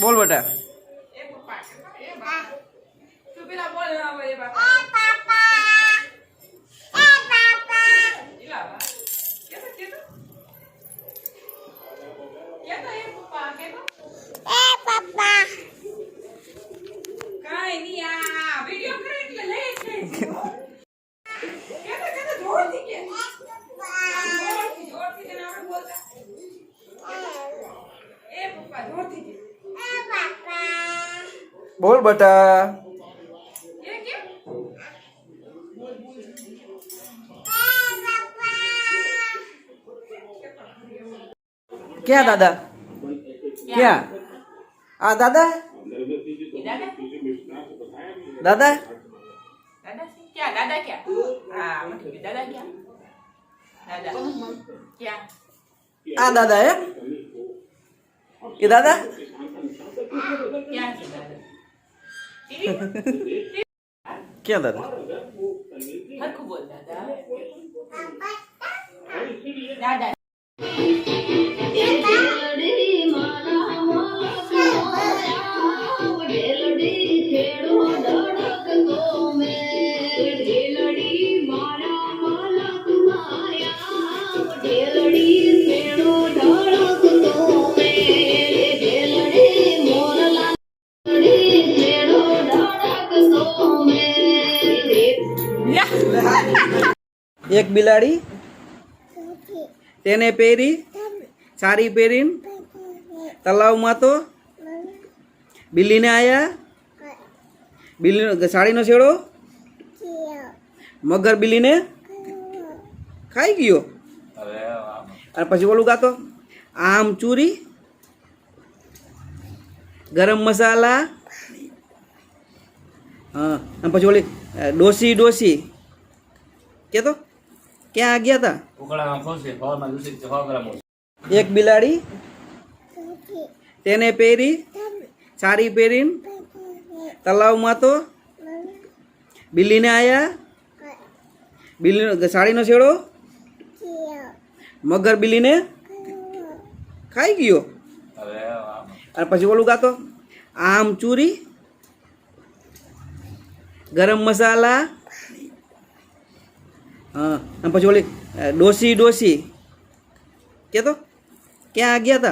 बोल बेटा बोल बेटा क्या दादा क्या दादा दादा क्या दादा क्या मतलब दादा क्या दादा क्या दादा है ये दादा क्या है दादा क्या दादा हर को बोल दादा दादा एक बिलाड़ी तेने पेरी साड़ी पेरीन तलाव में तो बिल्ली ने आया बिल्ली साड़ी नो छेड़ो मगर बिल्ली ने खाई गयो और पछी बोलू गा तो आम चूरी गरम मसाला हाँ पछी बोली डोसी डोसी क्या तो क्या आ गया था एक बिलाड़ी तेने पेरी साड़ी पेरीन तलाव में तो बिल्ली ने आया बिल्ली साड़ी नो छेड़ो मगर बिल्ली ने खाई गयो और पछी बोलू गा तो आम चूरी गरम मसाला हाँ पछी बोली डोसी डोसी क्या तो क्या आ गया था